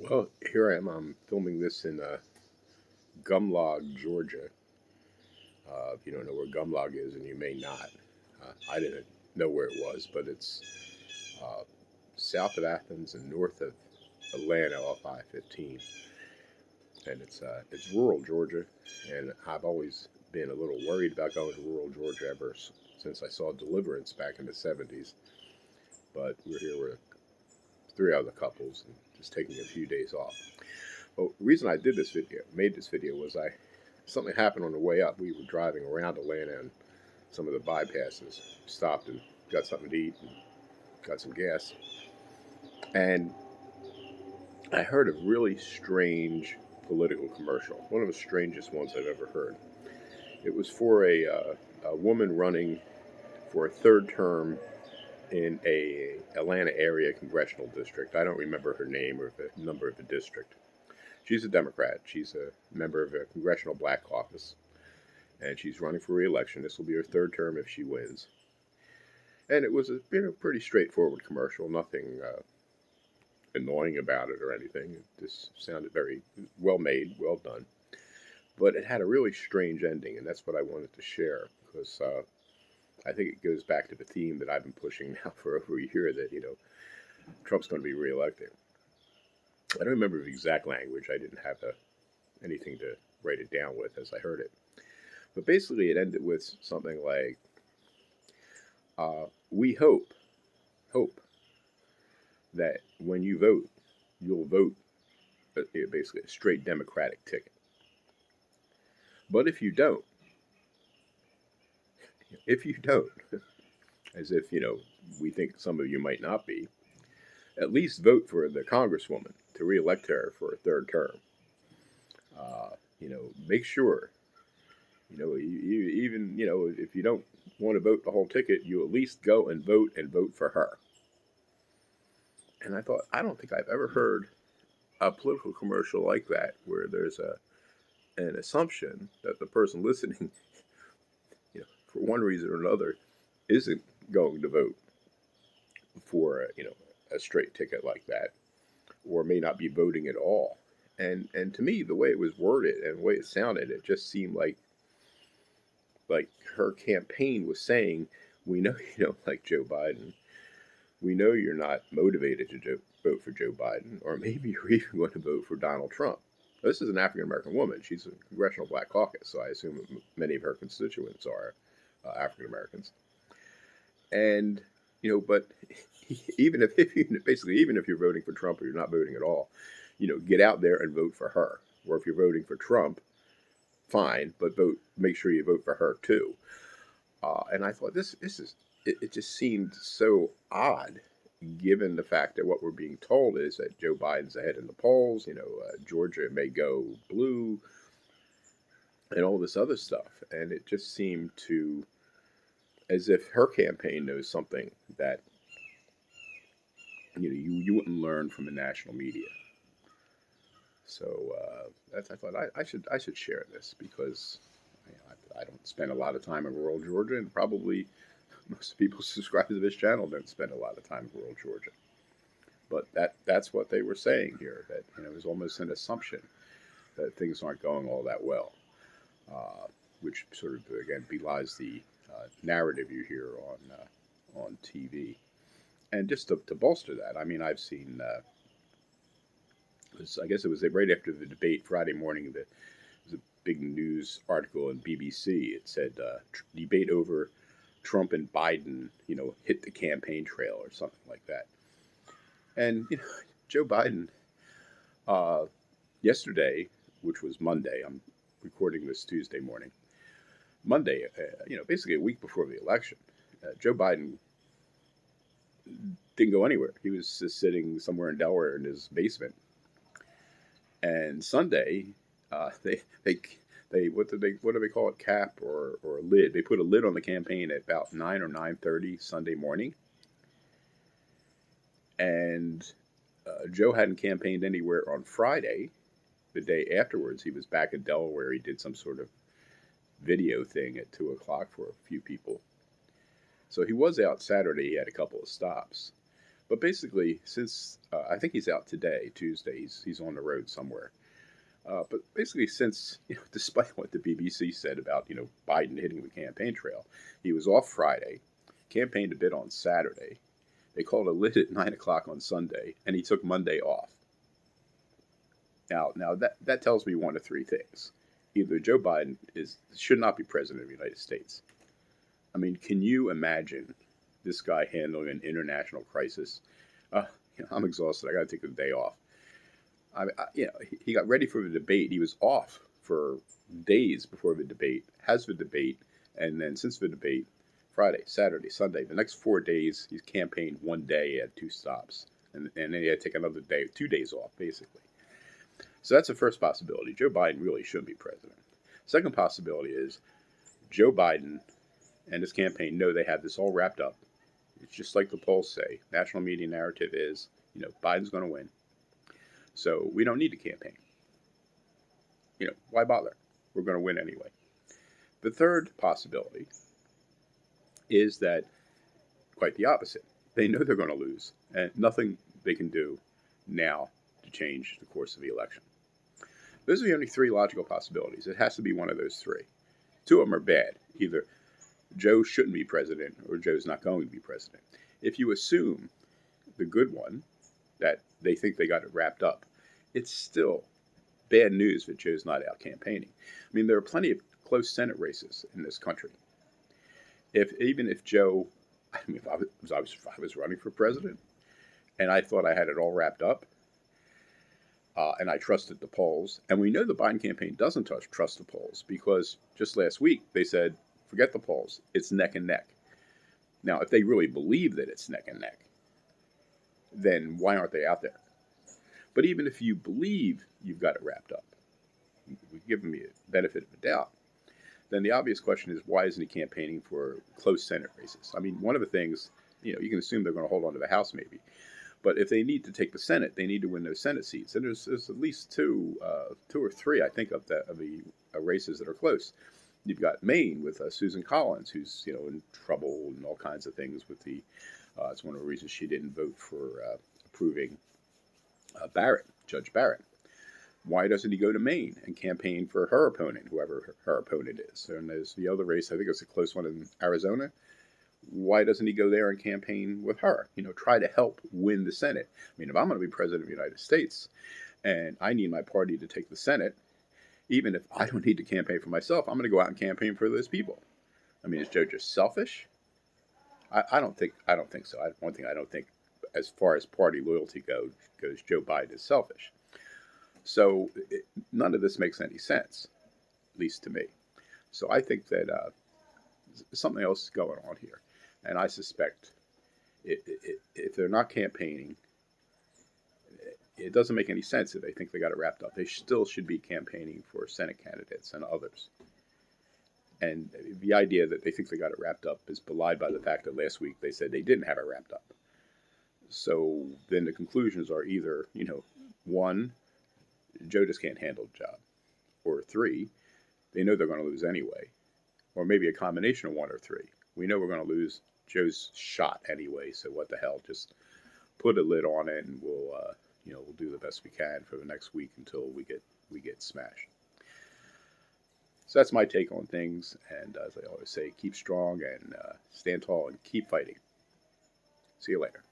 Well, here I am. I'm filming this in Gumlog, Georgia. If you don't know where Gumlog is, and you may not, I didn't know where it was, but it's uh, south of Athens and north of Atlanta off I-15, and it's rural Georgia. And I've always been a little worried about going to rural Georgia since I saw Deliverance back in the '70s. But we're here with three other couples and just taking a few days off. Well, the reason I made this video, was something happened on the way up. We were driving around Atlanta and some of the bypasses, stopped and got something to eat and got some gas. And I heard a really strange political commercial, one of the strangest ones I've ever heard. It was for a woman running for a third term in a Atlanta area congressional district. I don't remember her name or the number of the district. She's a Democrat. She's a member of a congressional black caucus, and she's running for re-election. This will be her third term if she wins. And it was a pretty straightforward commercial, nothing annoying about it or anything. It just sounded very well made, well done. But it had a really strange ending, and that's what I wanted to share because I think it goes back to the theme that I've been pushing now for over a year that, Trump's going to be reelected. I don't remember the exact language. I didn't have anything to write it down with as I heard it. But basically, it ended with something like, we hope that when you vote, you'll vote basically a straight Democratic ticket. But if you don't, as if, we think some of you might not be, at least vote for the Congresswoman to reelect her for a third term. Make sure, even, if you don't want to vote the whole ticket, you at least go and vote for her. And I thought, I don't think I've ever heard a political commercial like that where there's an assumption that the person listening, for one reason or another, isn't going to vote for a straight ticket like that, or may not be voting at all. And to me, the way it was worded and the way it sounded, it just seemed like her campaign was saying, we know you don't like Joe Biden. We know you're not motivated to vote for Joe Biden, or maybe you're even going to vote for Donald Trump. This is an African American woman. She's a congressional black caucus, so I assume many of her constituents are African Americans. And but even if you're voting for Trump or you're not voting at all, get out there and vote for her. Or if you're voting for Trump, fine, but make sure you vote for her too. And I thought it just seemed so odd, given the fact that what we're being told is that Joe Biden's ahead in the polls. Georgia may go blue, and all this other stuff. And it just seemed as if her campaign knows something that you wouldn't learn from the national media. So I thought I should share this because I don't spend a lot of time in rural Georgia, and probably most people who subscribe to this channel don't spend a lot of time in rural Georgia. But that's what they were saying here, that it was almost an assumption that things aren't going all that well, which sort of again belies the narrative you hear on TV. And just to bolster that, I mean, I've seen. I guess it was right after the debate Friday morning. There was a big news article in BBC. It said debate over Trump and Biden, hit the campaign trail or something like that. And Joe Biden, yesterday, which was Monday, I'm recording this Tuesday morning. Monday, basically a week before the election, Joe Biden didn't go anywhere. He was just sitting somewhere in Delaware in his basement. And Sunday, they what do they call it, cap or a lid? They put a lid on the campaign at about 9 or 9:30 Sunday morning. And Joe hadn't campaigned anywhere on Friday. The day afterwards, he was back in Delaware. He did some sort of video thing at 2 o'clock for a few people. So he was out Saturday. He had a couple of stops. But basically, since I think he's out today, Tuesday, he's on the road somewhere. But basically, since despite what the BBC said about Biden hitting the campaign trail, he was off Friday, campaigned a bit on Saturday. They called a lid at 9 o'clock on Sunday, and he took Monday off. Now that tells me one of three things: either Joe Biden should not be president of the United States. I mean, can you imagine this guy handling an international crisis? I'm exhausted. I got to take the day off. He got ready for the debate. He was off for days before the debate, has the debate, and then since the debate, Friday, Saturday, Sunday, the next 4 days, he's campaigned one day at 2 stops. And then he had to take another day, 2 days off, basically. So that's the first possibility. Joe Biden really shouldn't be president. Second possibility is Joe Biden and his campaign know they have this all wrapped up. It's just like the polls say. National media narrative is, Biden's going to win. So we don't need to campaign. Why bother? We're going to win anyway. The third possibility is that quite the opposite. They know they're going to lose, and nothing they can do now to change the course of the election. Those are the only three logical possibilities. It has to be one of those three. Two of them are bad. Either Joe shouldn't be president or Joe's not going to be president. If you assume the good one, that they think they got it wrapped up, it's still bad news that Joe's not out campaigning. I mean, there are plenty of close Senate races in this country. Even if Joe, if I was running for president and I thought I had it all wrapped up, and I trusted the polls, and we know the Biden campaign doesn't trust the polls because just last week they said, forget the polls, it's neck and neck. Now, if they really believe that it's neck and neck, then why aren't they out there? But even if you believe you've got it wrapped up, we give them the benefit of the doubt, then the obvious question is, why isn't he campaigning for close Senate races? I mean, one of the things, you can assume they're going to hold on to the House maybe. But if they need to take the Senate, they need to win those Senate seats. And there's at least two or three, I think, of the races that are close. You've got Maine with Susan Collins, who's in trouble and all kinds of things with the. It's one of the reasons she didn't vote for approving Barrett, Judge Barrett. Why doesn't he go to Maine and campaign for her opponent, whoever her opponent is? And there's the other race, I think it's a close one in Arizona. Why doesn't he go there and campaign with her? Try to help win the Senate. I mean, if I'm going to be president of the United States and I need my party to take the Senate, even if I don't need to campaign for myself, I'm going to go out and campaign for those people. I mean, is Joe just selfish? I don't think so. One thing I don't think, as far as party loyalty goes, Joe Biden is selfish. So none of this makes any sense, at least to me. So I think that something else is going on here. And I suspect if they're not campaigning, it doesn't make any sense if they think they got it wrapped up. They still should be campaigning for Senate candidates and others. And the idea that they think they got it wrapped up is belied by the fact that last week they said they didn't have it wrapped up. So then the conclusions are either, one, Joe just can't handle the job, or three, they know they're going to lose anyway, or maybe a combination of one or three. We know we're going to lose. Joe's shot anyway, so what the hell? Just put a lid on it, and we'll do the best we can for the next week until we get smashed. So that's my take on things, and as I always say, keep strong and stand tall and keep fighting. See you later.